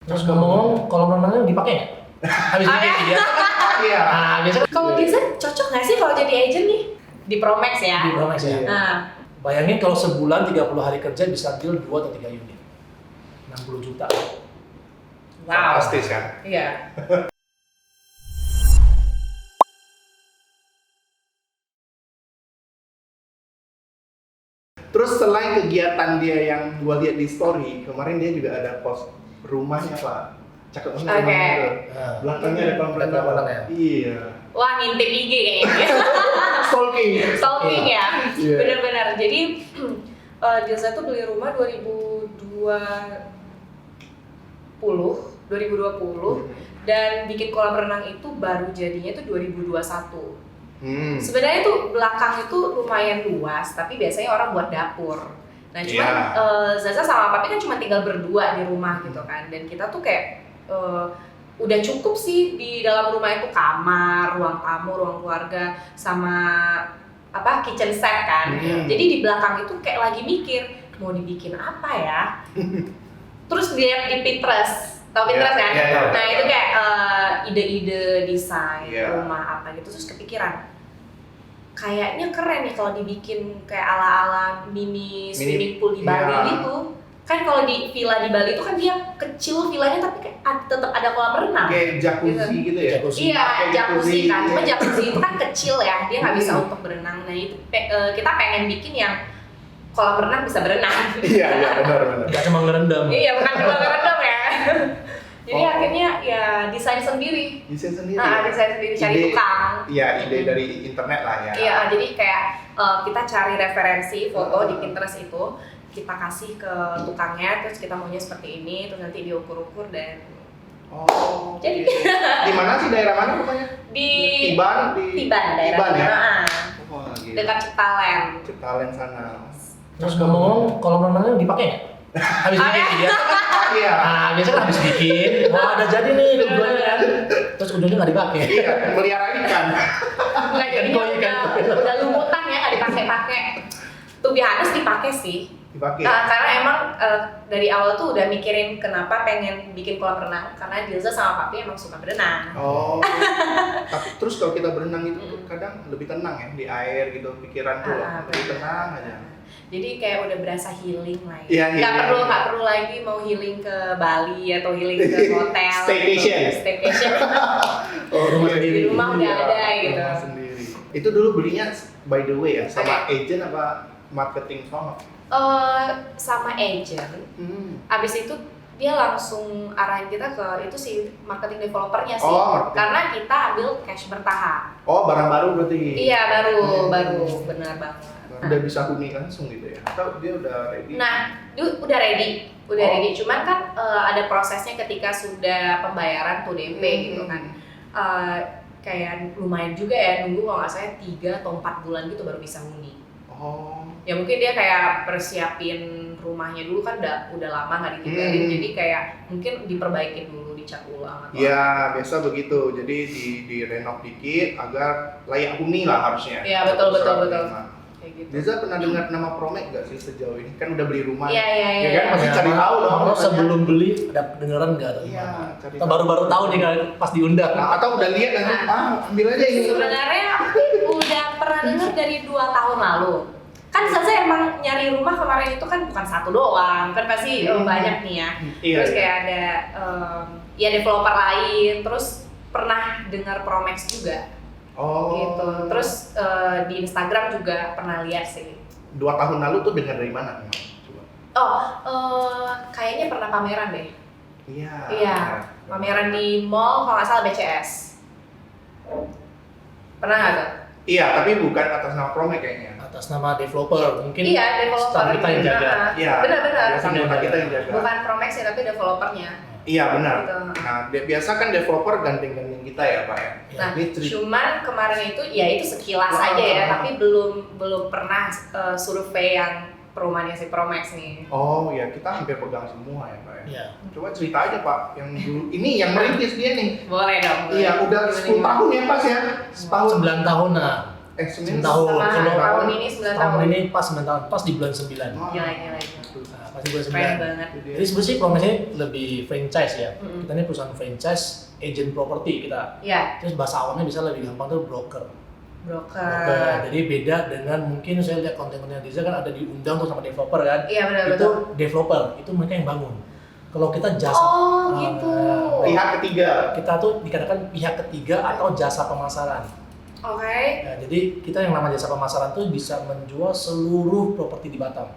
Terus ngomong kolam renangnya dipakai nggak? Habis bikin dia. Iya. Nah, biasanya Kalau Giza cocok nggak sih kalau jadi agent nih? Di Promax ya? di Promax ya. Nah, Bayangin kalau sebulan 30 hari kerja bisa deal 2 atau 3 unit. 60 juta. wow. Fantastis kan? Iya. Terus selain kegiatan dia yang gua lihat di story, kemarin dia juga ada post rumahnya Pak. Cakep banget Oke. rumahnya tuh. Nah, Belakangnya ada kolam Ada kolam renang ya? Iya. Wah, ngintip IG kayaknya. Stalking. Stalking ya? Iya. Bener-bener. Jadi, Gilza tuh beli rumah 2020 dan bikin kolam renang itu baru jadinya itu 2021. Sebenarnya tuh belakang itu lumayan luas, tapi biasanya orang buat dapur. Nah cuman Zaza sama Papi kan cuma tinggal berdua di rumah gitu kan, dan kita tuh kayak udah cukup sih di dalam rumah itu kamar, ruang tamu, ruang keluarga, sama apa kitchen set kan. Jadi di belakang itu kayak lagi mikir mau dibikin apa ya. Terus lihat di Pinterest, tau Pinterest kan? Nah itu kayak ide-ide desain rumah apa gitu, terus kepikiran kayaknya keren nih kalau dibikin kayak ala-ala mini swimming pool di Bali gitu. Kan kalau di villa di Bali itu kan dia kecil villanya tapi kayak tetap ada kolam renang. Kayak jacuzzi gitu ya? Iya, jacuzzi kan. Cuma jacuzzi itu kan kecil ya, dia nggak bisa untuk berenang. Nah itu kita pengen bikin yang kolam renang bisa berenang. Iya, benar. nggak cuma ngerendam. Iya, bukan cuma ngerendam ya. Jadi akhirnya ya desain sendiri. Desain sendiri. Desain sendiri, cari tukang. Iya, ide dari internet lah ya. Iya, jadi kayak kita cari referensi foto di Pinterest itu, kita kasih ke tukangnya, terus kita maunya seperti ini, terus nanti diukur-ukur dan jadi di mana sih, daerah mana rumahnya? di Tiban, daerah Tiban ya? Nah, dekat Ciptalen. Ciptalen sana. Terus ngomong kolam renangnya dipakai nggak? Habis bikin dia. Iya. Nah, biasanya habis bikin, wah ada jadi nih tujuannya kan. Terus ujungnya nggak dipakai. Iya, melihara ikan. Nggak jadinya udah lumutan ya, nggak dipakai-pakai. Tuh biasa dipakai sih. Dipakai. Karena emang dari awal tuh udah mikirin kenapa pengen bikin kolam renang, karena Gilza sama Papi emang suka berenang. Tapi terus kalau kita berenang itu kadang lebih tenang ya di air gitu, pikiran tuh lebih tenang aja. Jadi kayak udah berasa healing lah ya. Iya. Nggak perlu lagi mau healing ke Bali atau healing ke hotel. Staycation. Rumah sendiri. Di rumah udah ada gitu. Rumah sendiri. Itu dulu belinya by the way ya, sama agent apa marketing sama? Sama agent. Abis itu dia langsung arahin kita ke itu sih marketing developernya sih. Karena kita ambil cash bertahap. Barang baru berarti. Iya, baru benar banget. Udah bisa huni langsung gitu ya? Atau dia udah ready? Nah, udah ready. Cuman kan ada prosesnya ketika sudah pembayaran tuh DP gitu kan. Kayak lumayan juga ya, nunggu kalau nggak salah 3 atau 4 bulan gitu baru bisa huni. Ya mungkin dia kayak persiapin rumahnya dulu kan udah lama nggak ditinggalin, jadi kayak mungkin diperbaikin dulu, dicat ulang atau ya biasa begitu, jadi di renov dikit agar layak huni lah harusnya. Iya betul. Kayak gitu. Deza pernah dengar nama Promax gak sih sejauh ini? Kan udah beli rumah. Iya. Kan masih cari tahu dong. Kalau sebelum beli ada dengeran nggak atau Iya, gimana? cari Atau baru-baru tahu nih kan pas diundang. Atau udah lihat nanti, ambil aja ini. Sebenarnya udah pernah dengar dari 2 tahun lalu. Kan Zaza emang nyari rumah kemarin itu kan bukan satu doang, kan pasti banyak nih ya. Terus kayak ada developer lain, terus pernah dengar Promax juga. Gitu. Terus di Instagram juga pernah lihat sih. 2 tahun lalu tuh dengar dari mana? Coba. Kayaknya pernah pameran deh. Iya. Pameran di mall kalau nggak salah BCS. Pernah nggak tuh? Iya, tapi bukan atas nama Promax kayaknya. Atas nama developer, mungkin developer. staff kita yang jaga. Iya. Benar. Biasanya kita yang jaga. Bukan Promax ya, tapi developernya. Iya benar. Gitu. Nah, biasa kan developer gandeng-gandeng kita ya Pak ya. Nah, cuman kemarin itu ya itu sekilas aja ya, tapi belum pernah survei yang perumahannya si Promax nih. Ya kita hampir pegang semua ya Pak ya. Iya. Coba cerita aja Pak, yang dulu ini yang merintis dia nih. Boleh dong. Iya, udah 10 tahun ya Pas ya? 9 tahun nah. 9 tahun. Sama Kalau tahun ini 9 tahun. Tahun ini pas 9 tahun, pas di bulan 9. Gila. Nah, pas di bulan 9. Keren banget. Jadi sebenarnya Promex lebih franchise ya. Kita ini perusahaan franchise, agent property kita. Iya. Terus bahasa awalnya bisa lebih gampang tuh broker. Broker. Jadi beda dengan mungkin saya lihat konten-konten Diza kan ada diundang tuh sama developer kan. Iya benar Itu betul. developer, itu mereka yang bangun. Kalau kita jasa Gitu. Pihak ketiga. kita tuh dikatakan pihak ketiga atau jasa pemasaran. Oke. Nah, jadi kita yang namanya jasa pemasaran tuh bisa menjual seluruh properti di Batam.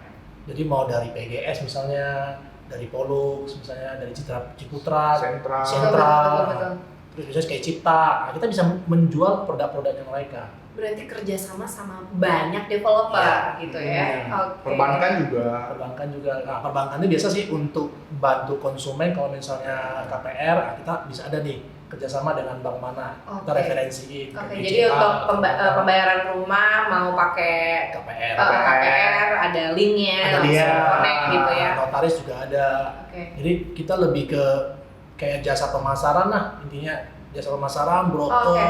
Jadi mau dari PGS misalnya, dari Polux misalnya, dari Ciputra, Sentral. Betul. terus misalnya kayak Cipta. Nah, kita bisa menjual produk-produknya mereka. Berarti kerjasama sama banyak developer Iya. gitu ya. Oke. Perbankan juga. Perbankan juga. Nah, perbankannya biasa sih untuk bantu konsumen kalau misalnya KPR, nah, kita bisa ada nih kerjasama dengan bank mana, kita Oke. referensiin. ke Oke, BCA, jadi untuk atau pembayaran rumah mau pakai KPR, KPR ada linknya, ada langsung dia, connect gitu ya. notaris juga ada. Oke. Jadi kita lebih ke kayak jasa pemasaran lah intinya, jasa pemasaran, broker. Oke.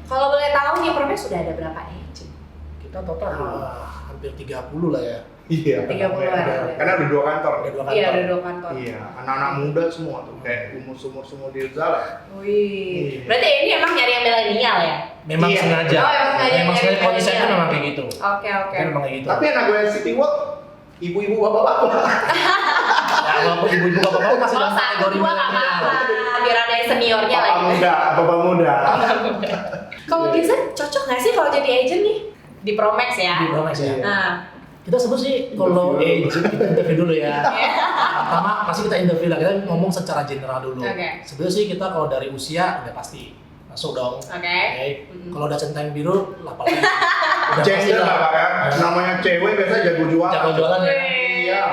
Kalau boleh tahu nih Promex sudah ada berapa agent? Kita total hampir 30 lah ya. Iya. 30-an. Karena ada 2 kantor. Ada 2 kantor. Iya, ada 2 kantor. Iya, anak-anak muda semua tuh, kayak umur semua di Rizal. Wih. Iya. Berarti ini emang nyari yang milenial ya? Memang Iya. sengaja. Oh, emang sengaja Memang nyari sengaja konsepnya milenial. memang kayak gitu. Oke. Kan memang kayak gitu. Tapi anak gue City Walk, ibu-ibu bapak-bapak. Ya, walaupun ibu-ibu bapak-bapak masih dalam Kalau satu kategori dua nggak milenial. apa-apa, biar ada yang seniornya Bapak lagi. muda, bapak muda. Kalau Diza cocok nggak sih kalau jadi agent nih di Promex ya? Di Promex ya. Iya. Nah, Kita sebut sih kalau Interview. agent kita interview dulu ya. Pertama pasti kita interview lah, kita ngomong secara general dulu. Oke. Sebenarnya sih kita kalau dari usia udah pasti masuk dong. Oke. Kalau udah centang biru, apalagi udah pasti Gender lah Pak ya. Namanya cewek biasa jago jualan. Jago jualan ya. Iya.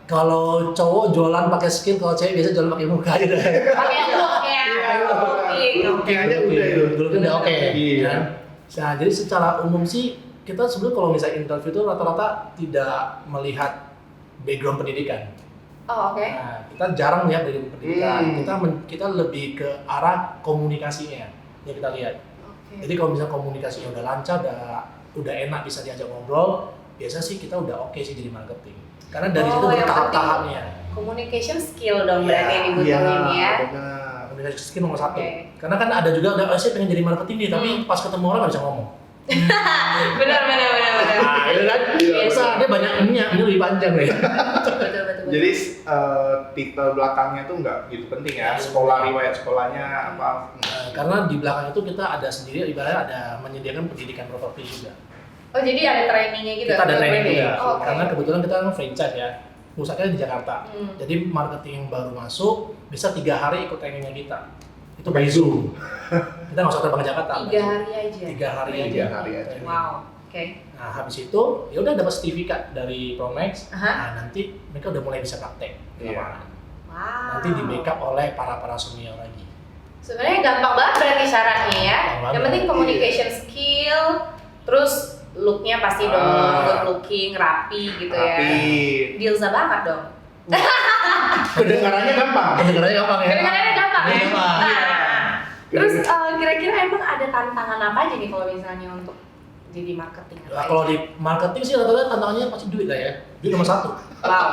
Kalau cowok jualan pakai skin, kalau cewek biasa jualan pakai muka aja deh. Pakai look ya. Looking aja udah itu. Dulu kan udah oke. Iya. Kan? Nah, jadi secara umum sih kita sebenarnya kalau misalnya interview itu rata-rata tidak melihat background pendidikan. Oh, oke. Nah, kita jarang lihat dari pendidikan. Kita lebih ke arah komunikasinya yang kita lihat. Oke. Jadi kalau misalnya komunikasinya udah lancar, udah enak bisa diajak ngobrol, biasa sih kita udah oke sih jadi marketing. Karena dari situ yang bertahap-tahapnya. penting Communication skill dong berarti yang Iya, dibutuhin ya. benar. Komunikasi skill nomor 1. Oke. Karena kan ada juga, saya pengen jadi marketing nih, tapi pas ketemu orang nggak bisa ngomong. Benar. Nah, itu kan, Iya usah sih. dia banyak ini lebih panjang nih. Betul. Jadi titel belakangnya tuh nggak gitu penting ya. Sekolah, riwayat sekolahnya apa. Karena di belakang itu kita ada sendiri, ibaratnya ada menyediakan pendidikan properti juga. Oh, jadi ada trainingnya gitu. Kita ada training juga, Oh, oke. karena kebetulan kita kan franchise ya, pusatnya di Jakarta. Hmm. Jadi marketing yang baru masuk bisa 3 hari ikut trainingnya kita. Itu by Zoom. Kita nggak usah terbang ke Jakarta. 3 hari aja. 3 hari aja. 3 hari aja. Wow. Oke. Nah habis itu ya udah dapat sertifikat dari Promex. Aha. Nah nanti mereka udah mulai bisa praktek di Iya. lapangan. Wow. Nanti di backup oleh para senior lagi. Sebenarnya gampang banget berarti syaratnya ya. Gampang Yang penting banget. communication skill, terus looknya pasti dong good looking, rapi gitu ya. Tapi Dilza banget dong. kedengarannya gampang. Kedengarannya gampang ya. Kedengarannya gampang ya. Gampang. Nah, terus kira-kira emang ada tantangan apa aja nih kalau misalnya untuk jadi marketing? Nah, kalau di marketing sih rata-rata tantangannya pasti duit lah ya. Duit nomor 1. Wow.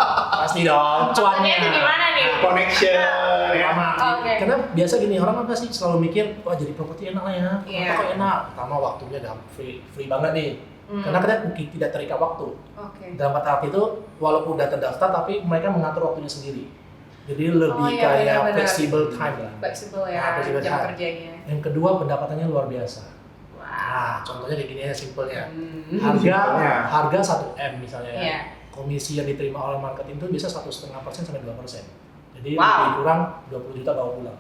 Pasti dong. Cuannya. Itu gimana nih? Connection ya. Pertama, Oke. karena biasa gini orang kan pasti selalu mikir, wah jadi properti enak lah ya. Iya. Kok enak? Pertama waktunya udah free banget nih. Karena kita mungkin tidak terikat waktu. Oke. Dalam kata arti itu, walaupun udah terdaftar, tapi mereka mengatur waktunya sendiri. Jadi lebih iya, kayak benar-benar. flexible time lah. Flexible ya Nah, flexible jam time. kerjanya. Yang kedua pendapatannya luar biasa. Wow. Nah, contohnya kayak gini aja simpelnya. Simpelnya. Harga 1M misalnya. Iya. Komisi yang diterima oleh marketing itu bisa 1,5% sampai 2%. Jadi Wow. lebih kurang 20 juta bawa pulang.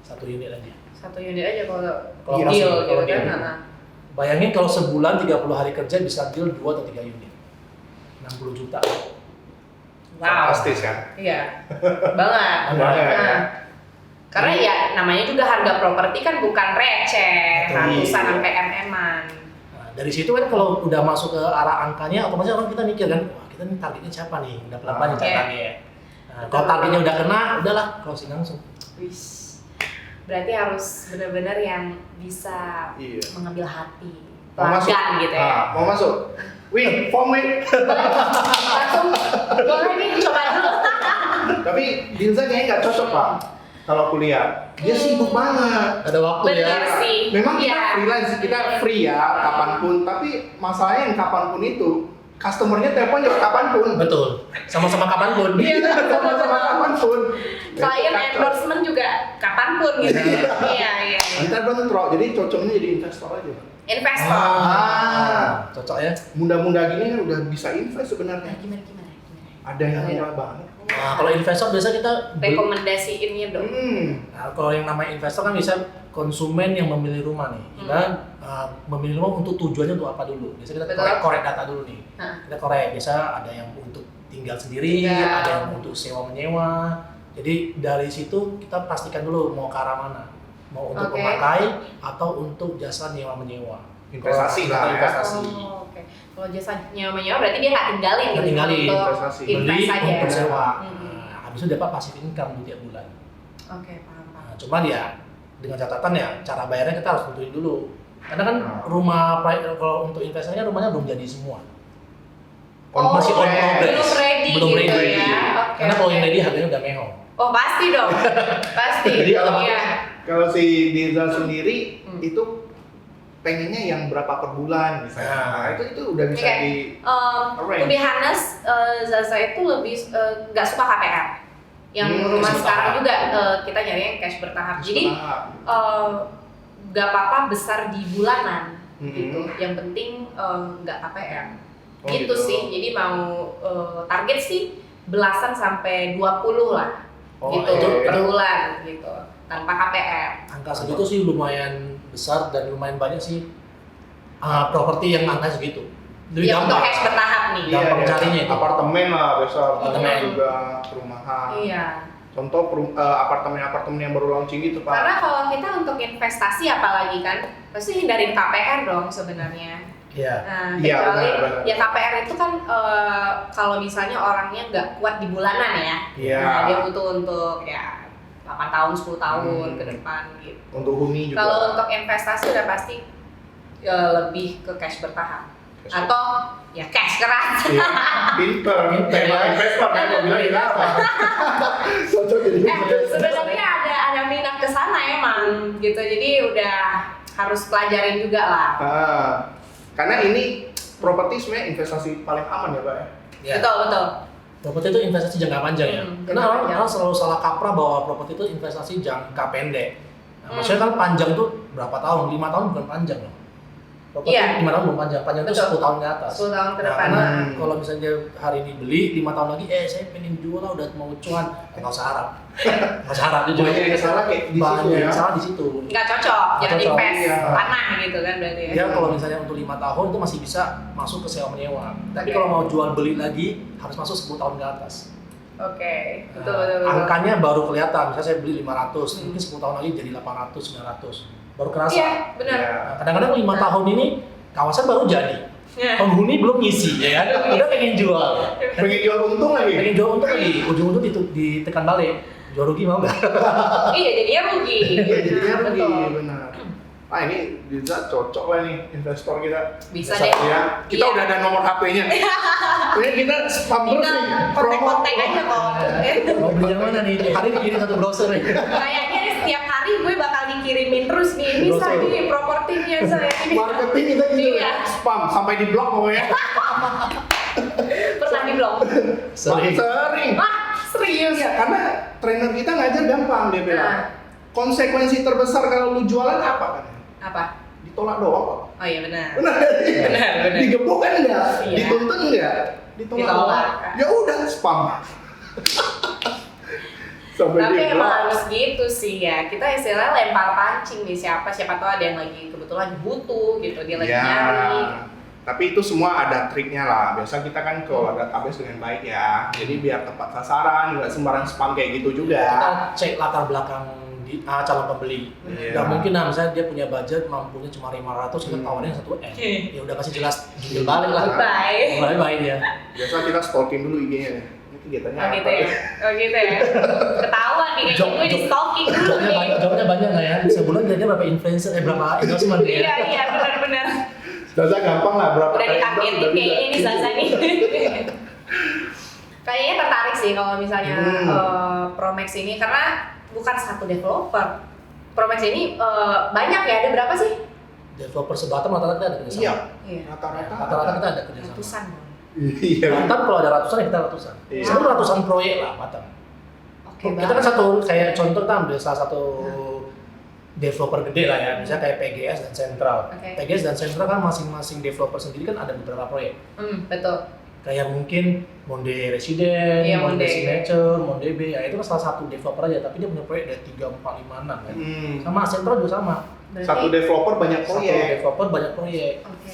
1 unit aja. Satu unit aja kalau Kalau deal masuk, gitu kalau kan. deal. Nah. Bayangin kalau sebulan 30 hari kerja bisa deal 2 atau 3 unit. 60 juta. Wow. Fantastis kan? Iya. Banget. Banget. Nah, karena ya namanya juga harga properti kan bukan receh, Betul. ratusan Iya. sampai MM-an. Nah, dari situ kan kalau udah masuk ke arah angkanya, otomatis orang kita mikir kan, wah kita nih targetnya siapa nih? Udah pelan-pelan nih Iya. caranya. Nah, kalau targetnya udah kena, udahlah closing langsung. Wis. Berarti harus benar-benar yang bisa Iya. mengambil hati pelanggan gitu ya. Mau masuk? Wih, form wih. Langsung boleh nih coba dulu. Tapi Dilza kayaknya nggak cocok Pak kalau kuliah. Dia sibuk banget. Ada waktu ya. Bener sih. Memang kita Iya. freelance, kita free ya kapanpun. Tapi masalahnya yang kapanpun itu, customernya telepon juga kapanpun. Betul. Sama-sama kapanpun. Iya, sama-sama kapanpun. Klien Kacau. endorsement juga kapanpun gitu. Iya, iya. Kita bentrok, jadi cocoknya jadi investor aja. Investor. Cocok ya. Muda-muda gini kan udah bisa invest sebenarnya. Nah, gimana? Ada yang murah banget. Nah, kalau investor biasa kita Rekomendasiinnya dong. Nah, kalau yang namanya investor kan bisa konsumen yang memilih rumah nih. Kita memilih rumah untuk tujuannya untuk apa dulu. Biasa kita Betul. korek data dulu nih. Hah. Kita korek, biasa ada yang untuk tinggal sendiri, Tinggal. ada yang untuk sewa menyewa. Jadi dari situ kita pastikan dulu mau ke arah mana. Mau untuk Oke. pemakai atau untuk jasa nyewa menyewa. Investasi lah ya. Investasi. Oh, oke. Kalau jasa nyewa-menyewa berarti dia nggak tinggalin gitu Tinggalin, untuk investasi. invest Beli aja. untuk sewa. Hmm. Nah, habis itu dapat passive income di tiap bulan. Oke, paham. Nah, cuman ya dengan catatan ya cara bayarnya kita harus tentuin dulu. Karena kan Nah. rumah kalau untuk investasinya rumahnya belum jadi semua. Oh, Masih on progress. belum ready Belum gitu ready. ya. Oke. Karena kalau yang oke. ready harganya udah mehong. Oh, pasti dong. Pasti. Jadi kalau- Iya. Kalau si Dilza sendiri Hmm. itu pengennya yang berapa per bulan misalnya. Nah. Nah, itu udah bisa Oke. di To be honest, Zaza itu lebih nggak suka KPR. Yang rumah cash sekarang bertahap. juga kita nyari yang cash bertahap. Jadi nggak apa-apa besar di bulanan gitu. Yang penting nggak KPR. Oh, gitu sih. Jadi mau target sih belasan sampai 20 lah. Oh, gitu iya. per bulan gitu. Tanpa KPR. Angka segitu sih lumayan besar dan lumayan banyak sih properti yang angka segitu. Lebih Ya untuk gampang. cash bertahap nih. Gampang carinya itu. Apartemen lah biasa, Apartemen. juga perumahan. Iya. Contoh apartemen-apartemen yang baru launching gitu Pak. Karena kalau kita untuk investasi apalagi kan pasti hindarin KPR dong sebenarnya. Iya. Nah, Iya, kecuali benar. ya KPR itu kan kalau misalnya orangnya nggak kuat di bulanan ya. Iya. Nah, dia butuh untuk ya 8 tahun, 10 tahun ke depan gitu. Untuk huni juga. Kalau untuk investasi udah pasti lebih ke cash bertahap atau ya cash keras. Iya. Pinter. Tema investor kan mau bilang juga apa? Cocok jadi Sebenarnya ada minat ke sana emang gitu. Jadi udah harus pelajarin juga lah. Karena ini properti sebenarnya investasi paling aman ya Pak ya. Ya. Betul. Properti itu investasi jangka panjang ya. Jangka Karena panjang. orang selalu salah kaprah bahwa properti itu investasi jangka pendek. Nah, maksudnya Hmm. kan panjang tuh berapa tahun? 5 tahun bukan panjang loh. Properti Iya. 5 tahun belum panjang. Panjang itu Betul. 10 tahun ke atas. 10 tahun ke Nah, depan. karena Hmm. kalau misalnya dia hari ini beli 5 tahun lagi, saya pengen jual lah udah mau cuan, nggak usah harap. Nggak usah harap juga. Banyak yang salah kayak di situ Banyak ya. yang salah di situ. Nggak cocok, Nggak jangan cocok, invest iya. tanah gitu kan berarti ya. Ya kalau misalnya untuk 5 tahun itu masih bisa masuk ke sewa menyewa. Tapi Oke. kalau mau jual beli lagi harus masuk 10 tahun ke atas. Oke, betul Nah, betul. angkanya baru kelihatan. Misalnya saya beli 500, Hmm. mungkin 10 tahun lagi jadi 800, 900. Baru kerasa. Iya, benar. Iya. Nah, kadang-kadang 5 tahun ini kawasan baru jadi. Ya. Penghuni belum ngisi, ya kan? Udah pengen jual. Pengen jual untung lagi. Pengen jual untung lagi, ujung-ujung ditekan balik. Jual rugi mau nggak? Iya, jadinya rugi. Iya, jadinya Nah, rugi, betul. benar. Ini Dilza cocok lah nih investor kita. Bisa Bisa deh. Ya, kita Iya. udah ada nomor HP-nya. Pokoknya kita spam terus Tinggal nih. kontak-kontak aja kok. Mau beli yang mana nih? Hari ini kirim 1 browser nih. Kayaknya setiap hari gue bakal dikirimin terus nih. Ini Brosur. saya nih propertinya saya ini. Marketing kita gitu Iya. ya. Spam sampai di blok pokoknya. Pernah di blog. Sering. Sering. Wah, serius. Iya, karena trainer kita ngajar gampang dia bilang. Nah. Konsekuensi terbesar kalau lu jualan apa kan? Apa? Ditolak doang kok. Oh iya benar. Benar. Benar. Digebuk kan enggak? Iya. Dituntun enggak? Ditolak. Ditolak. Ya udah spam. Sampai Tapi di emang blok. harus gitu sih ya. Kita istilahnya lempar pancing nih siapa tahu ada yang lagi kebetulan butuh gitu, dia lagi Ya, nyari. tapi itu semua ada triknya lah. Biasa kita kan kalau database dengan baik ya. Jadi biar tepat sasaran, nggak sembarang spam kayak gitu juga. Kita cek latar belakang calon pembeli. Iya. Nggak mungkin lah, misalnya dia punya budget mampunya cuma 500, kita tawarin 1M. Ya udah kasih jelas, jujur balik lah. Bye. Bye-bye dia. Biasa kita stalking dulu IG-nya. Ini kegiatannya Oh gitu apa? ya. Oh gitu ya. Ketahuan nih kayaknya gue di stalking dulu nih. Jobnya banyak nggak ya? Sebulan kira-kira berapa influencer, berapa endorsement ya? Iya benar-benar. Zaza gampang lah, berapa Udah kali ditargetin udah kayak bisa. ini nih Zaza nih. Kayaknya tertarik sih kalau misalnya Promax ini karena bukan satu developer. Promax ini banyak ya, ada berapa sih? Developer sebatam rata-rata ada kerjasama. Iya, Iya. Rata-rata kita ada kerjasama. Ratusan. Iya. Batam kalau ada ratusan ya kita ratusan. Iya. Sebenarnya ratusan proyek lah Batam. Oke, Kita kan satu kayak contoh kita ambil salah satu developer gede lah ya, misalnya kayak PGS dan Sentral. Oke. PGS dan Sentral kan masing-masing developer sendiri kan ada beberapa proyek. Betul. Kayak mungkin Monde Resident, Iya, Monde Monde. Signature, Monde B, ya itu kan salah satu developer aja, tapi dia punya proyek dari 3, 4, 5, 6 kan. Sama Sentral juga sama. Berarti, Satu developer banyak Satu proyek. developer banyak proyek. Oke.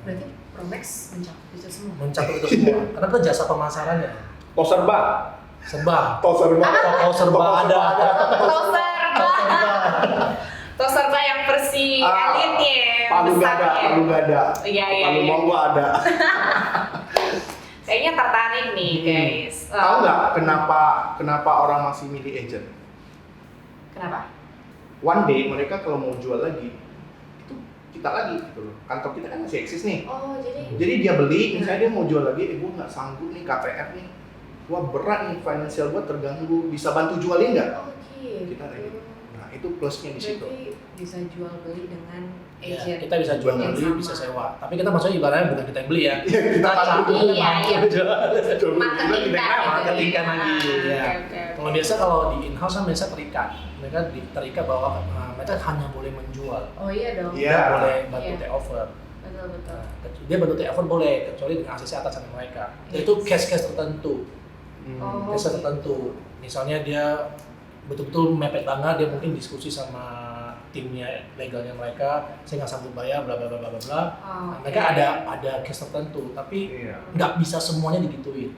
Berarti Promax mencakup itu semua. Mencakup itu semua. Karena itu jasa pemasarannya. Toserba. Serba. Toserba. Oh, serba ada. Toserba yang versi elitnya, Palu gada, besarnya. palu gada. Iya. Palu monggo ada. Kayaknya tertarik nih guys. Tahu nggak kenapa orang masih milih agent? Kenapa? One day mereka kalau mau jual lagi itu kita lagi gitu loh. Kantor kita kan masih eksis nih. Oh Jadi dia beli, misalnya dia mau jual lagi, gue nggak sanggup nih KPR nih. Wah berat nih, finansial gue terganggu. Bisa bantu jualin nggak? gitu. Kita lagi. Nah itu plusnya di situ. Berarti bisa jual beli dengan Ya, agent. kita bisa jual Yang beli, sama. bisa sewa. Tapi kita maksudnya ibaratnya bukan kita yang beli ya. Iya, kita cari Iya, iya. jual. Marketing kan gitu. marketingkan lagi, ya. Oke. Kalau biasa kalau di in-house kan biasa terikat. Mereka terikat bahwa mereka hanya boleh menjual. Oh iya dong. Iya. Tidak boleh bantu Iya. take over. Betul. Dia bantu take over boleh, kecuali dengan ACC atasan mereka. Yes. Itu case-case tertentu. Oh. Case tertentu. Misalnya dia betul-betul mepet banget, dia mungkin diskusi sama timnya legalnya mereka, saya nggak sanggup bayar, bla bla bla bla bla. Oh, Nah, mereka ada case tertentu, tapi Iya. nggak bisa semuanya digituin.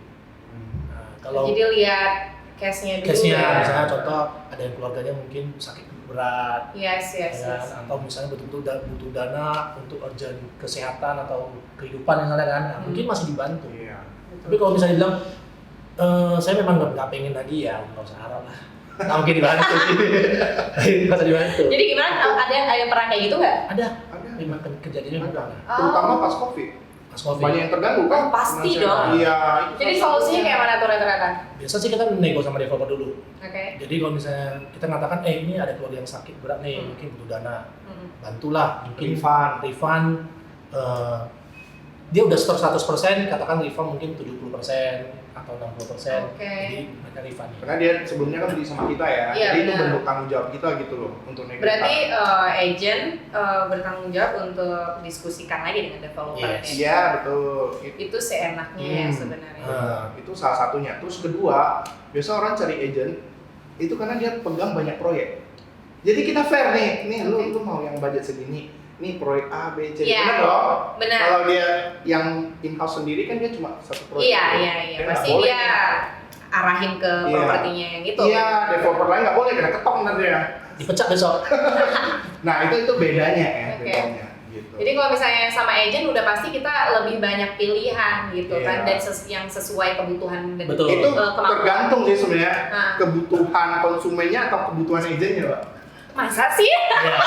Nah, kalau Jadi lihat case-nya dulu case-nya, ya. misalnya contoh ada yang keluarganya mungkin sakit berat, Yes. ya kan? Atau misalnya betul-betul butuh dana untuk urgent kesehatan atau kehidupan misalnya kan, nah, mungkin masih dibantu. Iya. Tapi kalau misalnya bilang, saya memang nggak pengen lagi ya, nggak usah harap lah. Nggak mungkin dibantu sih. Nggak usah dibantu. Jadi gimana? Ada pernah kayak gitu nggak? Ada, Ada. memang kejadiannya Ada. memang. Terutama pas COVID. Pas COVID. Banyak yang terganggu kan? Oh, pasti finansial. dong. Iya. itu Jadi salah solusinya satunya. kayak mana tuh rata-rata? Biasa sih kita nego sama developer dulu. Oke. Jadi kalau misalnya kita mengatakan, ini ada keluarga yang sakit berat nih, mungkin butuh dana, bantulah, mungkin refund. Dia udah store 100%, katakan refund mungkin 70% atau 60%. Oke. Jadi mereka refund. Karena dia sebelumnya kan beli sama kita ya. Iya, Jadi itu benar. bentuk tanggung jawab kita gitu loh untuk negosiasi. Berarti agent bertanggung jawab untuk diskusikan lagi dengan developer. Yes. Iya betul. Itu seenaknya ya sebenarnya. Nah, itu salah satunya. Terus kedua, biasa orang cari agent itu karena dia pegang banyak proyek. Jadi kita fair nih lu mau yang budget segini, nih proyek A, B, C, Iya, benar dong? benar. Kalau dia yang in-house sendiri kan dia cuma satu proyek. Iya. Dia Pasti nggak boleh dia nih. arahin ke Iya. propertinya yang itu. Iya, developer lain nggak boleh kena ketok nanti ya. Dipecat besok. Nah itu bedanya ya, Oke. bedanya gitu. Jadi kalau misalnya sama agent udah pasti kita lebih banyak pilihan gitu Iya. kan, dan yang sesuai kebutuhan dan Betul. Itu kemampuan. tergantung sih sebenarnya Nah. kebutuhan konsumennya atau kebutuhan agennya, Pak. Masa sih? Iya.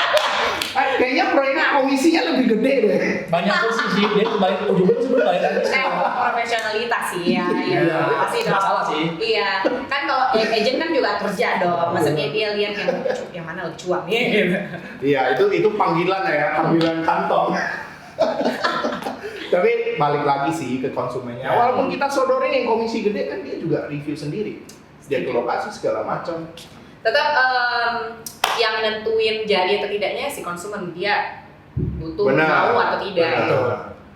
Kayaknya proyeknya komisinya lebih gede deh. Banyak sih, dia balik ujung-ujung sebelum balik lagi. Profesionalitas sih ya, Iya, pasti dong. masalah sih. Iya, kan kalau agent kan juga kerja dong. Maksudnya dia lihat yang mana lebih cuan nih. Iya, itu panggilan ya, panggilan kantong. Tapi balik lagi sih ke konsumennya. Walaupun kita sodorin yang komisi gede kan dia juga review sendiri. Dia ke lokasi segala macam. Tetap yang nentuin jadi atau tidaknya si konsumen, dia butuh, mau atau tidak. Betul.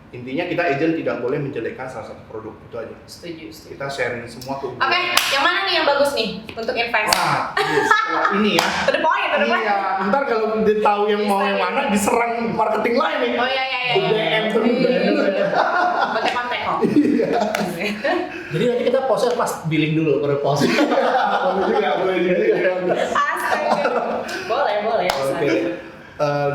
Intinya kita agent tidak boleh menjelekkan salah satu produk, itu aja. Setuju. Kita sharing semua ke Oke, yang mana nih yang bagus nih untuk invest? Wah, setelah ini ya. To the point. Iya, ntar kalau dia tahu yang mau yang mana diserang marketing lain nih. Oh iya. DM terus. Kontek-kontek kok. Iya. Jadi nanti kita pause pas billing dulu, baru pause. boleh juga. Astaga. Boleh. Oke.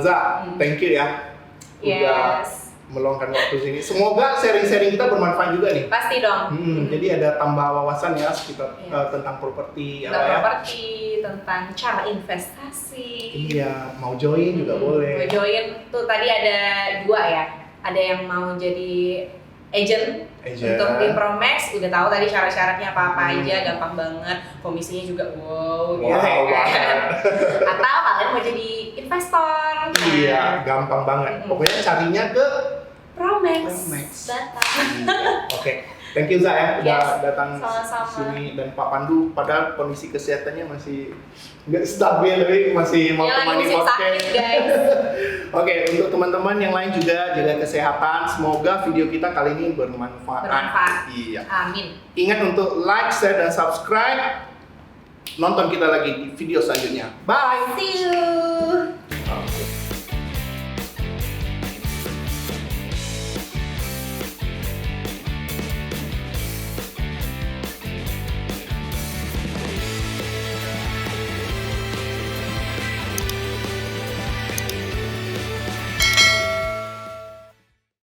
Za, thank you ya. Udah Yes. meluangkan waktu sini. Semoga sharing-sharing kita bermanfaat juga nih. Pasti dong. Jadi ada tambah wawasan ya sekitar Iya. tentang properti Tentang apa ya. properti, tentang cara investasi. Iya, mau join juga boleh. Gue join tuh tadi ada 2 ya. ada yang mau jadi agent Agent. untuk di Promax, udah tahu tadi syarat-syaratnya apa-apa aja, gampang banget, komisinya juga wow gitu Wow kan. banget. Atau kalian mau jadi investor, Iya, gampang banget. Pokoknya carinya ke Promax. Promax. Datang. Oke, thank you Za ya udah Yes, datang sama-sama. sini, dan Pak Pandu padahal kondisi kesehatannya masih nggak stabil tapi masih mau Dia lagi temani musim podcast. sakit guys. Oke, untuk teman-teman yang lain juga jaga kesehatan. Semoga video kita kali ini bermanfaat. Bermanfaat. Iya. Amin. Ingat untuk like, share, dan subscribe. Nonton kita lagi di video selanjutnya. Bye. See you.